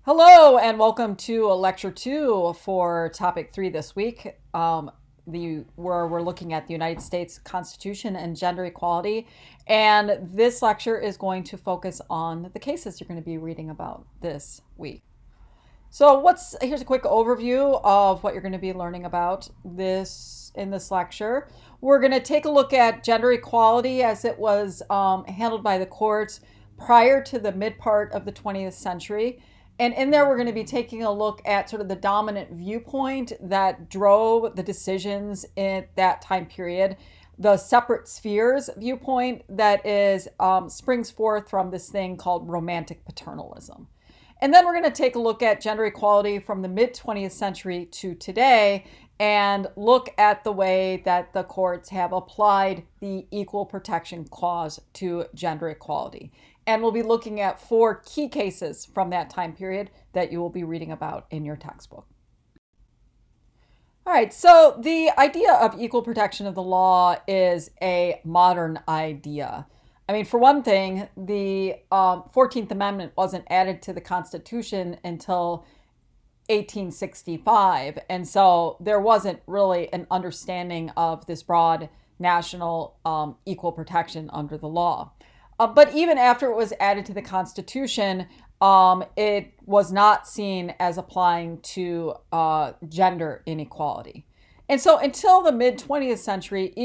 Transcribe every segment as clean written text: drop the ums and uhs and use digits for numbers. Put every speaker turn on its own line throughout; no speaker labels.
Hello and welcome to lecture 2 for topic 3 this week, where we're looking at the United States Constitution and gender equality. And this lecture is going to focus on the cases you're going to be reading about this week. So here's a quick overview of what you're going to be learning about in this lecture. We're going to take a look at gender equality as it was handled by the courts prior to the mid part of the 20th century. And in there, we're going to be taking a look at sort of the dominant viewpoint that drove the decisions in that time period, the separate spheres viewpoint that springs forth from this thing called romantic paternalism. And then we're going to take a look at gender equality from the mid 20th century to today and look at the way that the courts have applied the Equal Protection Clause to gender equality. And we'll be looking at 4 key cases from that time period that you will be reading about in your textbook. All right, so the idea of equal protection of the law is a modern idea. I mean, for one thing, the 14th Amendment wasn't added to the Constitution until 1865. And so there wasn't really an understanding of this broad national equal protection under the law. But even after it was added to the Constitution, it was not seen as applying to gender inequality. And so until the mid 20th century, the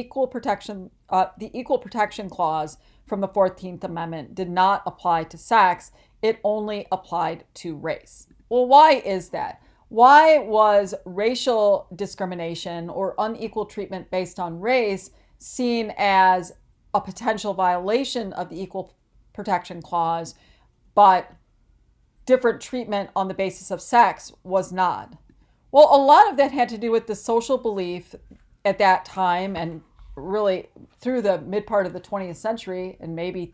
Equal Protection Clause from the 14th Amendment did not apply to sex. It only applied to race. Well, why is that? Why was racial discrimination or unequal treatment based on race seen as a potential violation of the Equal Protection Clause, but different treatment on the basis of sex was not? Well, a lot of that had to do with the social belief at that time and really through the mid part of the 20th century and maybe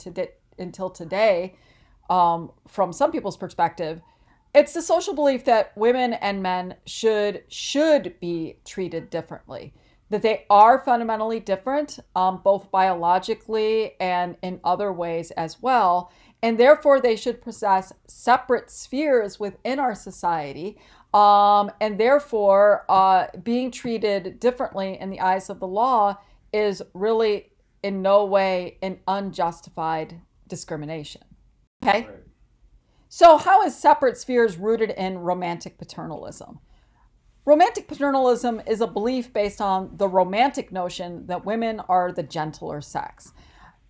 until today, from some people's perspective. It's the social belief that women and men should be treated differently, that they are fundamentally different, both biologically and in other ways as well. And therefore, they should possess separate spheres within our society. And therefore, being treated differently in the eyes of the law is really in no way an unjustified discrimination. Okay? Right. So how is separate spheres rooted in romantic paternalism? Romantic paternalism is a belief based on the romantic notion that women are the gentler sex,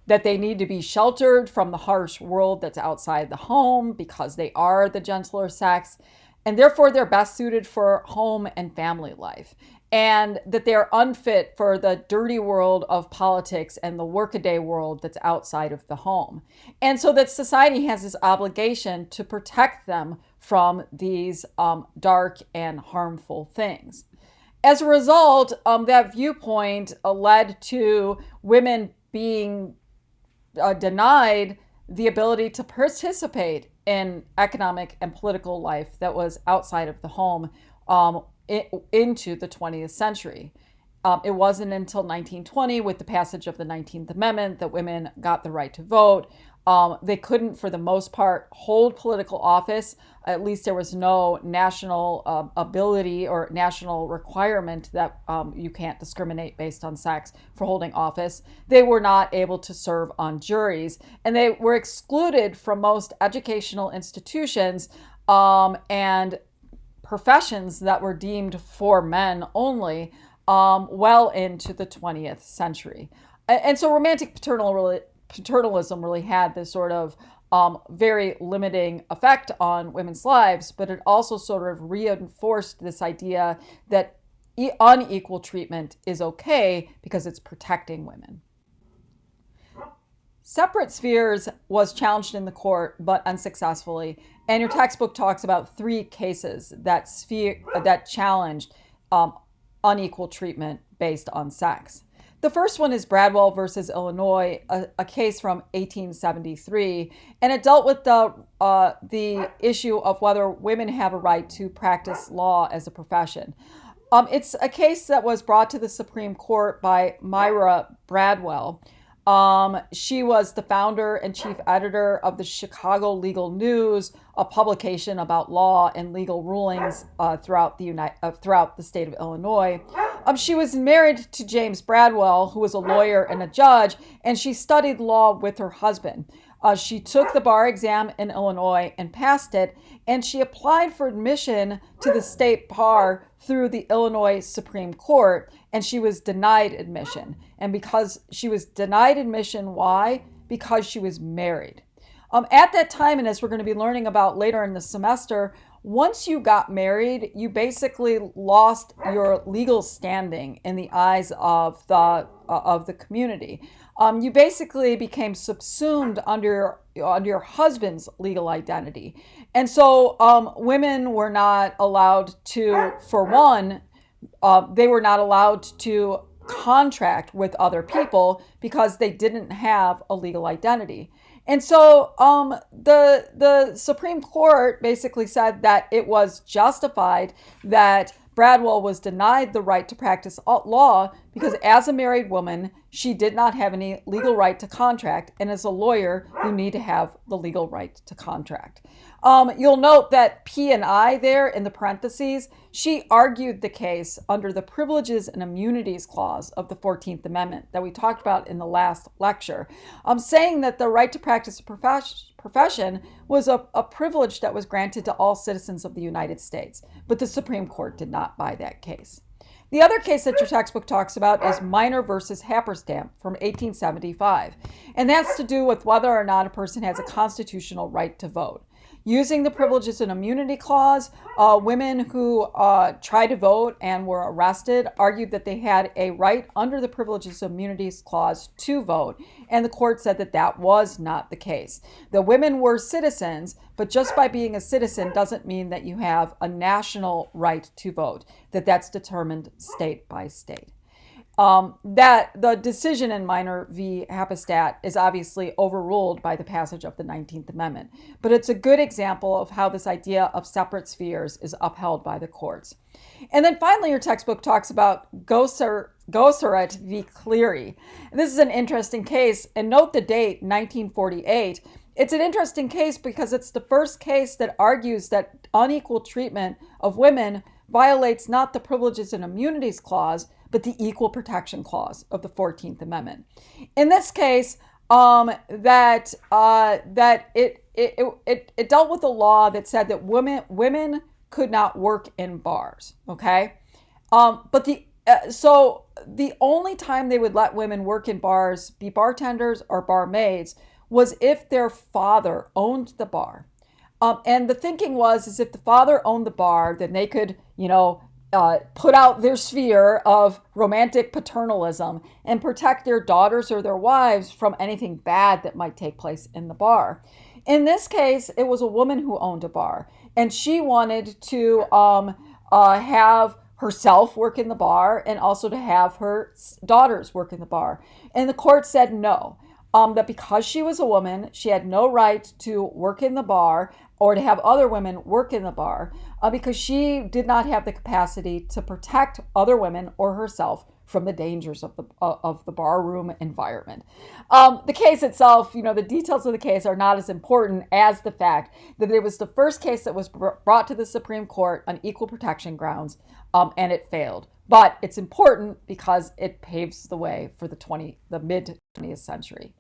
that they need to be sheltered from the harsh world that's outside the home because they are the gentler sex, and therefore they're best suited for home and family life, and that they are unfit for the dirty world of politics and the workaday world that's outside of the home. And so that society has this obligation to protect them from these dark and harmful things. As a result, that viewpoint led to women being denied the ability to participate in economic and political life that was outside of the home into the 20th century. It wasn't until 1920, with the passage of the 19th Amendment, that women got the right to vote. They couldn't, for the most part, hold political office. At least there was no national ability or national requirement that you can't discriminate based on sex for holding office. They were not able to serve on juries, and they were excluded from most educational institutions and professions that were deemed for men only well into the 20th century. And so romantic paternalism really had this sort of very limiting effect on women's lives, but it also sort of reinforced this idea that unequal treatment is okay because it's protecting women. Separate spheres was challenged in the court, but unsuccessfully. And your textbook talks about 3 cases that challenged unequal treatment based on sex. The first one is Bradwell versus Illinois, a case from 1873, and it dealt with the issue of whether women have a right to practice law as a profession. It's a case that was brought to the Supreme Court by Myra Bradwell. She was the founder and chief editor of the Chicago Legal News, a publication about law and legal rulings throughout the state of Illinois. She was married to James Bradwell, who was a lawyer and a judge, and she studied law with her husband. She took the bar exam in Illinois and passed it, and she applied for admission to the state bar through the Illinois Supreme Court, and she was denied admission. And because she was denied admission, why? Because she was married. At that time, and as we're going to be learning about later in the semester, once you got married, you basically lost your legal standing in the eyes of the community. You basically became subsumed under your husband's legal identity. And so women were not allowed to, for one, they were not allowed to contract with other people because they didn't have a legal identity. And so the Supreme Court basically said that it was justified that Bradwell was denied the right to practice law because as a married woman, she did not have any legal right to contract. And as a lawyer, you need to have the legal right to contract. You'll note that P and I there in the parentheses, she argued the case under the Privileges and Immunities Clause of the 14th Amendment that we talked about in the last lecture, saying that the right to practice a profession was a privilege that was granted to all citizens of the United States. But the Supreme Court did not buy that case. The other case that your textbook talks about is Minor versus Happerstamp from 1875. And that's to do with whether or not a person has a constitutional right to vote. Using the Privileges and Immunity Clause, women who tried to vote and were arrested argued that they had a right under the Privileges and Immunities Clause to vote, and the court said that that was not the case. The women were citizens, but just by being a citizen doesn't mean that you have a national right to vote, that's determined state by state. That the decision in Minor v. Happerstamp is obviously overruled by the passage of the 19th Amendment, but it's a good example of how this idea of separate spheres is upheld by the courts. And then finally, your textbook talks about Gossaret v. Cleary. This is an interesting case, and note the date, 1948. It's an interesting case because it's the first case that argues that unequal treatment of women violates not the Privileges and Immunities Clause, but the Equal Protection Clause of the 14th Amendment. In this case, it dealt with a law that said that women could not work in bars. Okay, but so the only time they would let women work in bars, be bartenders or barmaids, was if their father owned the bar. And the thinking is if the father owned the bar, then they could, put out their sphere of romantic paternalism and protect their daughters or their wives from anything bad that might take place in the bar. In this case, it was a woman who owned a bar, and she wanted to have herself work in the bar and also to have her daughters work in the bar. And the court said no, that because she was a woman, she had no right to work in the bar or to have other women work in the bar because she did not have the capacity to protect other women or herself from the dangers of the barroom environment. The case itself, the details of the case are not as important as the fact that it was the first case that was brought to the Supreme Court on equal protection grounds, and it failed. But it's important because it paves the way for the mid-20th century.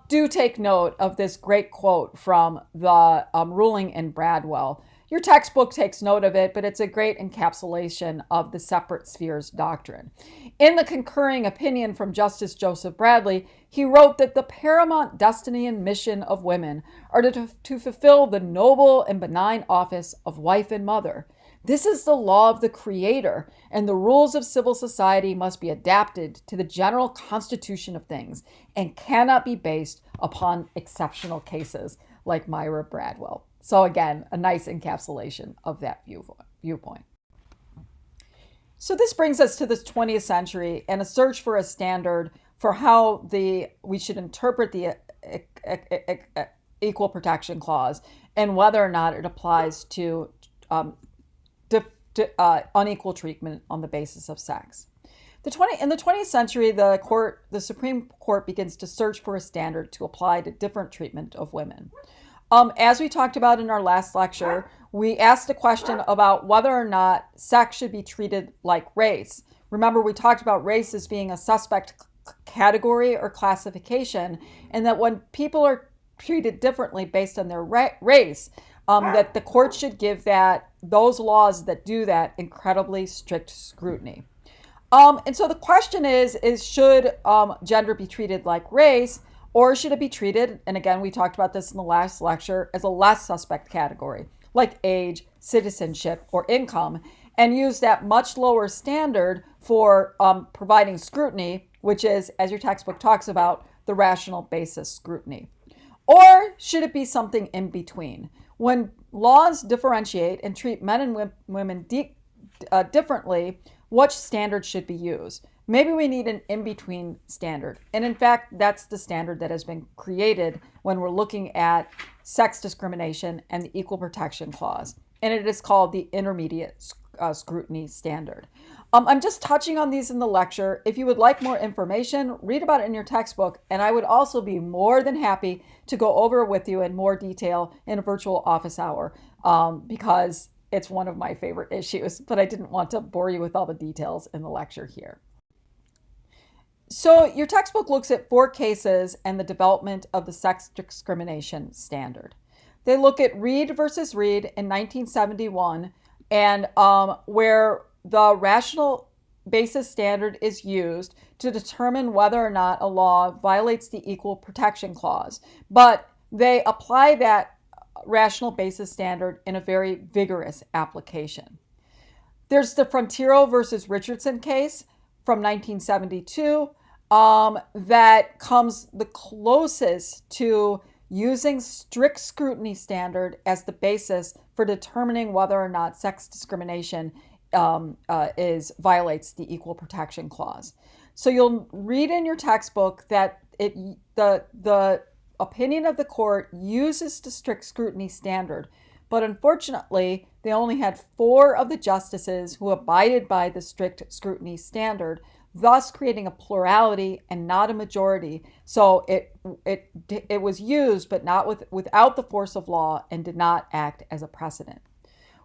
Do take note of this great quote from the ruling in Bradwell. Your textbook takes note of it, but it's a great encapsulation of the separate spheres doctrine. In the concurring opinion from Justice Joseph Bradley, he wrote that the paramount destiny and mission of women are to fulfill the noble and benign office of wife and mother. This is the law of the Creator, and the rules of civil society must be adapted to the general constitution of things and cannot be based upon exceptional cases like Myra Bradwell. So again, a nice encapsulation of that viewpoint. So this brings us to this 20th century and a search for a standard for how we should interpret the Equal Protection Clause and whether or not it applies to unequal treatment on the basis of sex. In the 20th century, the Supreme Court begins to search for a standard to apply to different treatment of women. As we talked about in our last lecture, we asked a question about whether or not sex should be treated like race. Remember, we talked about race as being a suspect category or classification, and that when people are treated differently based on their race, that the court should give those laws that do that incredibly strict scrutiny. And so the question is should gender be treated like race, or should it be treated, and again, we talked about this in the last lecture, as a less suspect category, like age, citizenship, or income, and use that much lower standard for providing scrutiny, which is, as your textbook talks about, the rational basis scrutiny. Or should it be something in between? When laws differentiate and treat men and women differently, what standard should be used? Maybe we need an in-between standard. And in fact, that's the standard that has been created when we're looking at sex discrimination and the Equal Protection Clause. And it is called the intermediate scrutiny standard. I'm just touching on these in the lecture. If you would like more information, read about it in your textbook. And I would also be more than happy to go over it with you in more detail in a virtual office hour, because it's one of my favorite issues, but I didn't want to bore you with all the details in the lecture here. So your textbook looks at 4 cases and the development of the sex discrimination standard. They look at Reed versus Reed in 1971, and where the rational basis standard is used to determine whether or not a law violates the Equal Protection Clause. But they apply that rational basis standard in a very vigorous application. There's the Frontiero versus Richardson case from 1972 that comes the closest to using strict scrutiny standard as the basis for determining whether or not sex discrimination violates the Equal Protection Clause. So you'll read in your textbook that the opinion of the court uses the strict scrutiny standard, but unfortunately, they only had 4 of the justices who abided by the strict scrutiny standard, thus creating a plurality and not a majority. So it was used, but not without the force of law, and did not act as a precedent.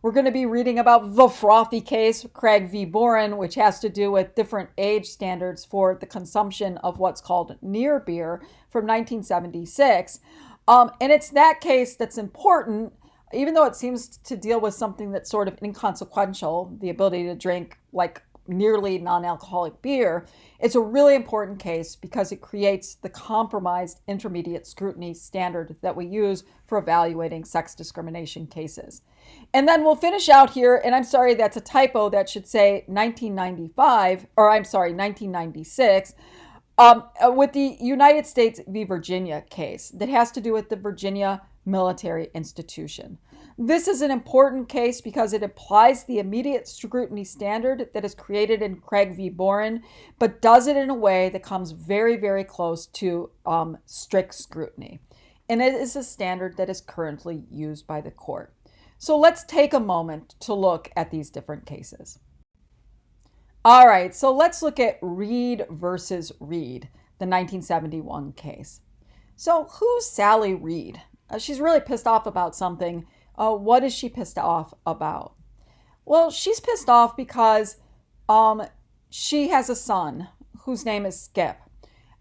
We're going to be reading about the frothy case, Craig v. Boren, which has to do with different age standards for the consumption of what's called near beer from 1976. And it's that case that's important, even though it seems to deal with something that's sort of inconsequential, the ability to drink like nearly non-alcoholic beer. It's a really important case because it creates the compromised intermediate scrutiny standard that we use for evaluating sex discrimination cases. And then we'll finish out here, and I'm sorry, that's a typo. That should say 1996, with the United States v. Virginia case that has to do with the Virginia military institution. This is an important case because it applies the immediate scrutiny standard that is created in Craig v. Boren, but does it in a way that comes very, very close to strict scrutiny. And it is a standard that is currently used by the court. So let's take a moment to look at these different cases. All right, so let's look at Reed versus Reed, the 1971 case. So who's Sally Reed? She's really pissed off about something. What is she pissed off about? Well, she's pissed off because she has a son whose name is Skip.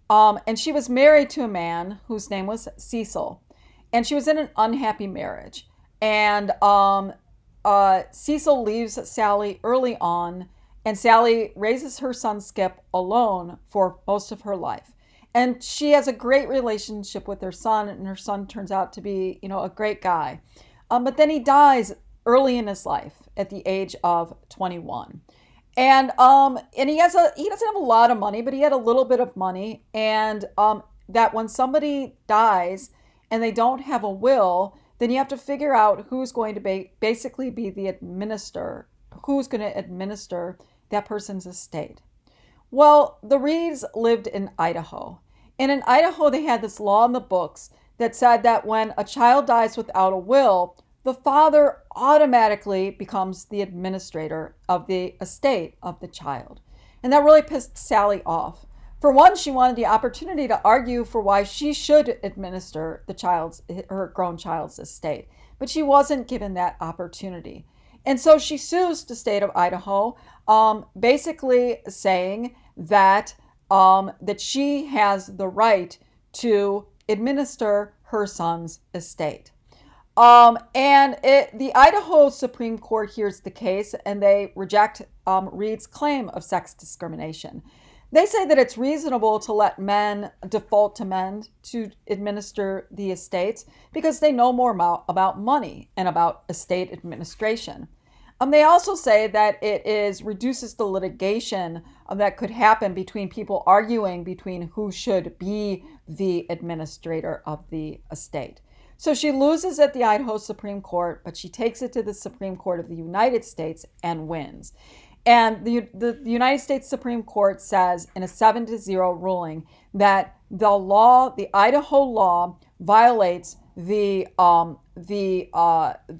And she was married to a man whose name was Cecil. And she was in an unhappy marriage. And Cecil leaves Sally early on, and Sally raises her son Skip alone for most of her life. And she has a great relationship with her son, and her son turns out to be, a great guy. But then he dies early in his life at the age of 21. And he doesn't have a lot of money, but he had a little bit of money. And that when somebody dies and they don't have a will, then you have to figure out who's going to basically be the administrator, who's going to administer that person's estate. Well, the Reeds lived in Idaho. And in Idaho, they had this law in the books that said that when a child dies without a will, the father automatically becomes the administrator of the estate of the child. And that really pissed Sally off. For one, she wanted the opportunity to argue for why she should administer her grown child's estate, but she wasn't given that opportunity. And so she sues the state of Idaho, basically saying that that she has the right to administer her son's estate. The Idaho Supreme Court hears the case and they reject Reed's claim of sex discrimination. They say that it's reasonable to let men default to men to administer the estates because they know more about money and about estate administration. They also say that reduces the litigation that could happen between people arguing between who should be the administrator of the estate. So she loses at the Idaho Supreme Court, but she takes it to the Supreme Court of the United States and wins. And the United States Supreme Court says in a 7-0 ruling that the Idaho law violates the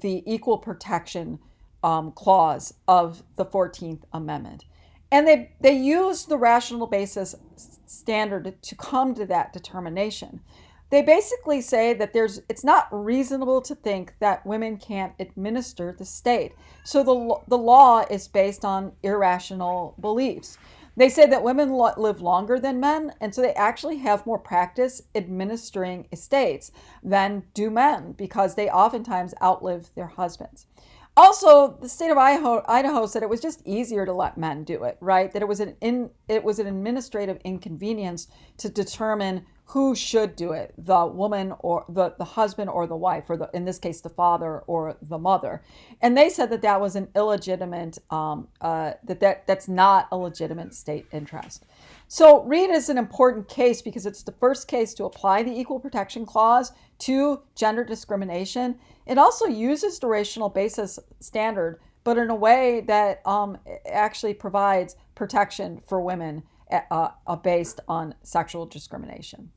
equal protection clause of the 14th Amendment. And they use the rational basis standard to come to that determination. They basically say that it's not reasonable to think that women can't administer the state. So the law is based on irrational beliefs. They say that women live longer than men, and so they actually have more practice administering estates than do men because they oftentimes outlive their husbands. Also, the state of Idaho said it was just easier to let men do it, right? That it was an administrative inconvenience to determine who should do it, the woman or the husband or the wife, or in this case, the father or the mother. And they said that was an illegitimate, that's not a legitimate state interest. So Reed is an important case because it's the first case to apply the Equal Protection Clause to gender discrimination. It also uses the rational basis standard, but in a way that actually provides protection for women based on sexual discrimination.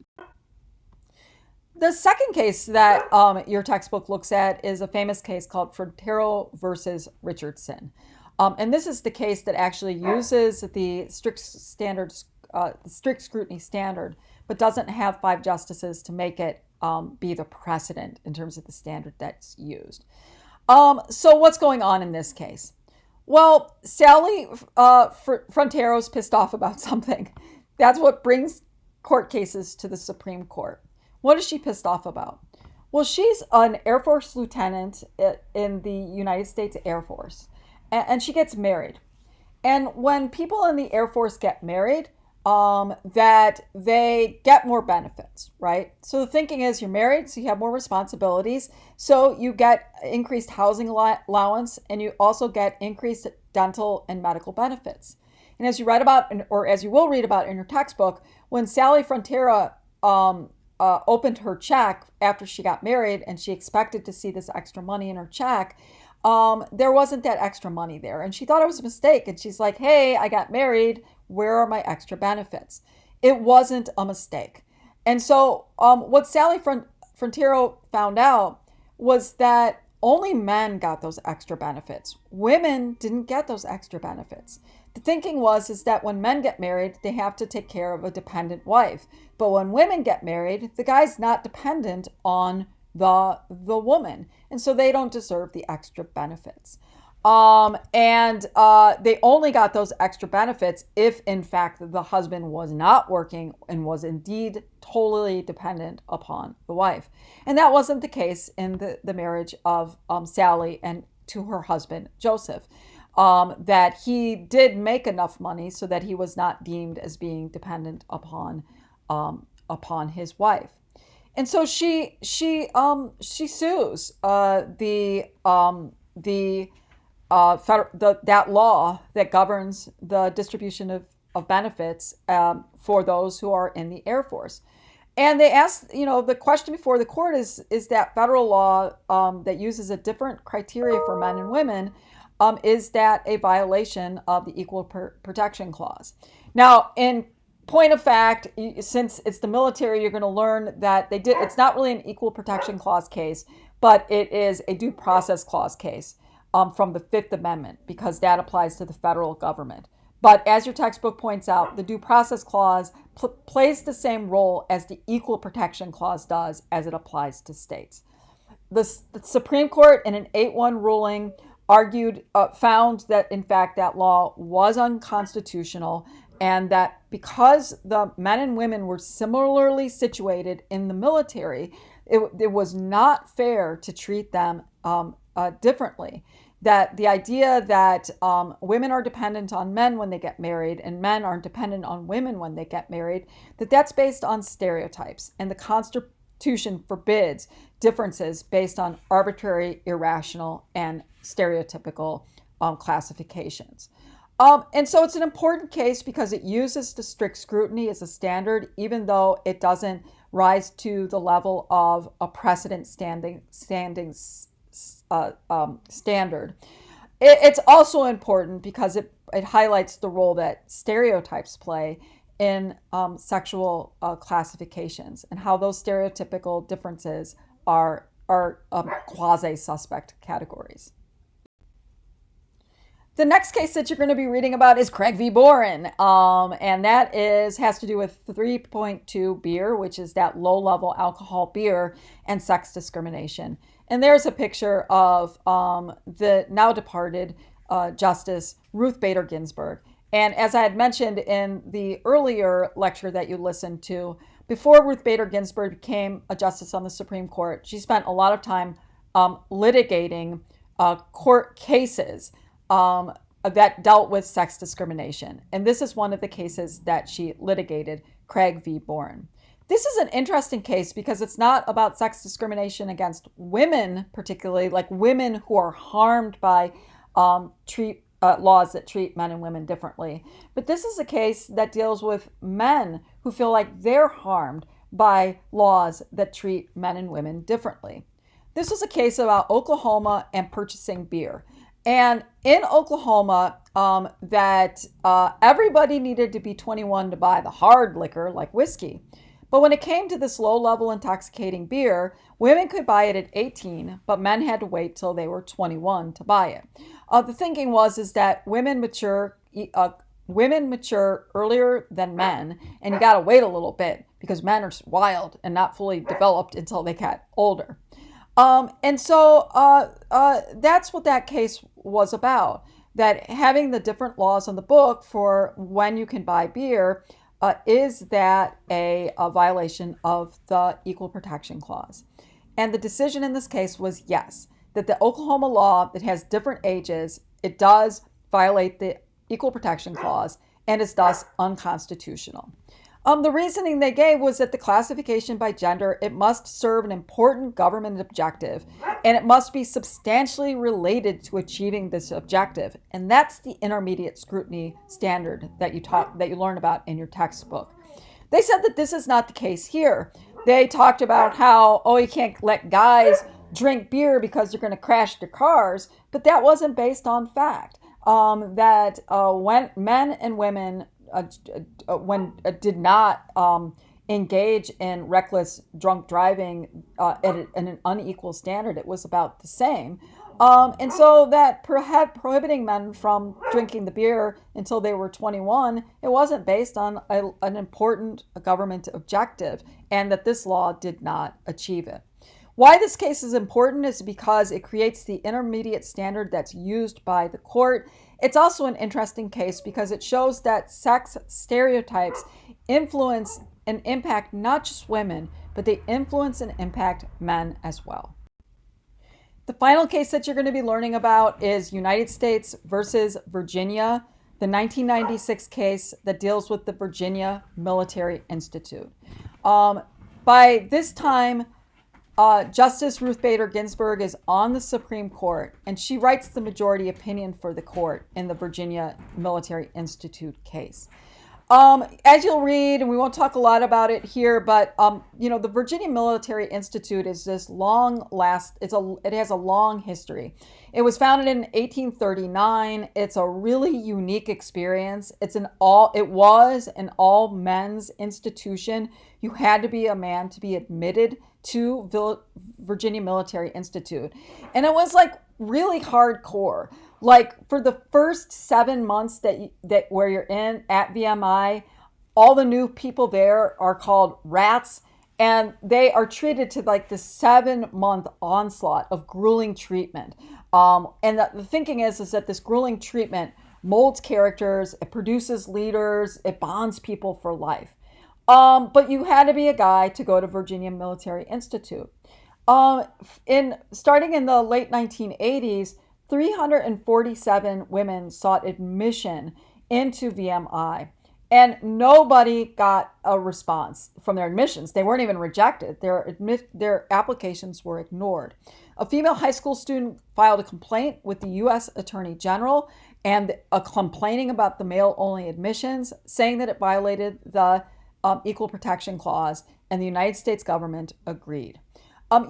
The second case that your textbook looks at is a famous case called Terrell versus Richardson. And this is the case that actually uses the strict scrutiny standard, but doesn't have 5 justices to make it be the precedent in terms of the standard that's used. So what's going on in this case? Well, Sally Frontero's pissed off about something. That's what brings court cases to the Supreme Court. What is she pissed off about? Well, she's an Air Force lieutenant in the United States Air Force, and she gets married. And when people in the Air Force get married, that they get more benefits, right? So the thinking is you're married, so you have more responsibilities. So you get increased housing allowance, and you also get increased dental and medical benefits. And as you read about, or as you will read about in your textbook, when Sally Frontera opened her check after she got married and she expected to see this extra money in her check, there wasn't that extra money there. And she thought it was a mistake. And she's like, hey, I got married. Where are my extra benefits? It wasn't a mistake. And so what Sally Frontero found out was that only men got those extra benefits. Women didn't get those extra benefits. The thinking is that when men get married, they have to take care of a dependent wife. But when women get married, the guy's not dependent on the woman. And so they don't deserve the extra benefits. They only got those extra benefits if, in fact, the husband was not working and was indeed totally dependent upon the wife. And that wasn't the case in the marriage of Sally and to her husband, Joseph. That he did make enough money so that he was not deemed as being dependent upon his wife. And so she sues that law that governs the distribution of benefits for those who are in the Air Force. And they asked, the question before the court is that federal law that uses a different criteria for men and women, is that a violation of the Equal Protection Clause? Now, in point of fact, since it's the military, you're going to learn that it's not really an Equal Protection Clause case, but it is a Due Process Clause case from the Fifth Amendment, because that applies to the federal government. But as your textbook points out, the Due Process Clause plays the same role as the Equal Protection Clause does as it applies to states. The Supreme Court, in an 8-1 ruling, found that, in fact, that law was unconstitutional, and that because the men and women were similarly situated in the military, it was not fair to treat them differently. That the idea that women are dependent on men when they get married and men are dependent on women when they get married, that's based on stereotypes, and the Constitution forbids differences based on arbitrary, irrational, and stereotypical classifications. And so it's an important case because it uses the strict scrutiny as a standard, even though it doesn't rise to the level of a precedent standard. It's also important because it highlights the role that stereotypes play in sexual classifications and how those stereotypical differences are quasi-suspect categories. The next case that you're going to be reading about is Craig v. Boren, and that has to do with 3.2 beer, which is that low-level alcohol beer, and sex discrimination. And there's a picture of the now departed Justice Ruth Bader Ginsburg. And as I had mentioned in the earlier lecture that you listened to, before Ruth Bader Ginsburg became a justice on the Supreme Court, she spent a lot of time litigating court cases that dealt with sex discrimination. And this is one of the cases that she litigated, Craig v. Boren. This is an interesting case because it's not about sex discrimination against women, particularly like women who are harmed by laws that treat men and women differently. But this is a case that deals with men who feel like they're harmed by laws that treat men and women differently. This was a case about Oklahoma and purchasing beer. And in Oklahoma, everybody needed to be 21 to buy the hard liquor like whiskey. But when it came to this low-level intoxicating beer, women could buy it at 18, but men had to wait till they were 21 to buy it. The thinking is that women mature earlier than men, and you got to wait a little bit because men are wild and not fully developed until they get older. And so that's what that case was about, that having the different laws on the book for when you can buy beer, is that a violation of the Equal Protection Clause? And the decision in this case was yes, that the Oklahoma law that has different ages, it does violate the Equal Protection Clause and is thus unconstitutional. The reasoning they gave was that the classification by gender, it must serve an important government objective, and it must be substantially related to achieving this objective. And that's the intermediate scrutiny standard that you learn about in your textbook. They said that this is not the case here. They talked about how, you can't let guys drink beer because they're going to crash their cars, but that wasn't based on fact. When men and women did not engage in reckless drunk driving at an unequal standard, it was about the same. And so that prohibiting men from drinking the beer until they were 21, it wasn't based on an important government objective, and that this law did not achieve it. Why this case is important is because it creates the intermediate standard that's used by the court. It's also an interesting case because it shows that sex stereotypes influence and impact not just women, but they influence and impact men as well. The final case that you're going to be learning about is United States versus Virginia, the 1996 case that deals with the Virginia Military Institute. By this time, Justice Ruth Bader Ginsburg is on the Supreme Court, and she writes the majority opinion for the court in the Virginia Military Institute case. As you'll read, and we won't talk a lot about it here, but the Virginia Military Institute is this it has a long history. It was founded in 1839. It's a really unique experience. It was an all men's institution. You had to be a man to be admitted to Virginia Military Institute. And it was like really hardcore. Like for the first 7 months that where you're in at VMI, all the new people there are called rats, and they are treated to like the 7 month onslaught of grueling treatment. And the thinking is that this grueling treatment molds characters, it produces leaders, it bonds people for life. But you had to be a guy to go to Virginia Military Institute. In starting in the late 1980s, 347 women sought admission into VMI, and nobody got a response from their admissions. They weren't even rejected. Their applications were ignored. A female high school student filed a complaint with the U.S. Attorney General and complaining about the male-only admissions, saying that it violated the Equal Protection Clause, and the United States government agreed.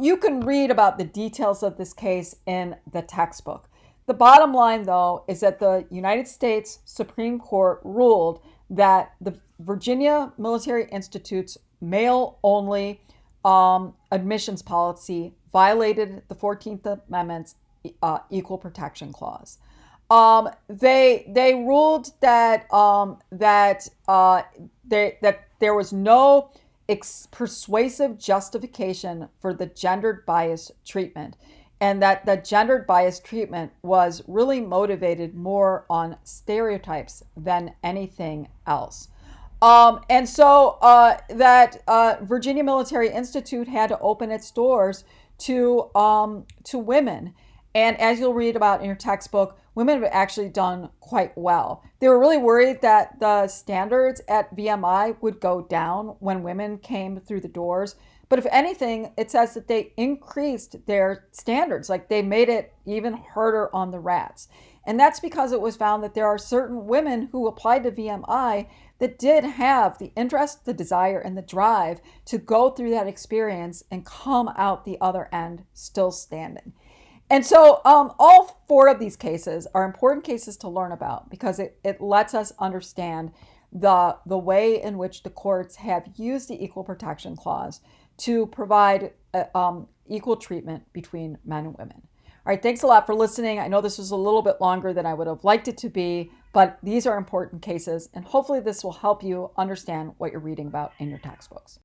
You can read about the details of this case in the textbook. The bottom line, though, is that the United States Supreme Court ruled that the Virginia Military Institute's male-only admissions policy violated the 14th Amendment's Equal Protection Clause. They ruled that there was no persuasive justification for the gendered bias treatment, and that the gendered bias treatment was really motivated more on stereotypes than anything else. And so that Virginia Military Institute had to open its doors to women. And as you'll read about in your textbook, women have actually done quite well. They were really worried that the standards at VMI would go down when women came through the doors. But if anything, it says that they increased their standards, like they made it even harder on the rats. And that's because it was found that there are certain women who applied to VMI that did have the interest, the desire, and the drive to go through that experience and come out the other end still standing. And so all four of these cases are important cases to learn about because it lets us understand the way in which the courts have used the Equal Protection Clause to provide equal treatment between men and women. All right, thanks a lot for listening. I know this was a little bit longer than I would have liked it to be, but these are important cases, and hopefully this will help you understand what you're reading about in your textbooks.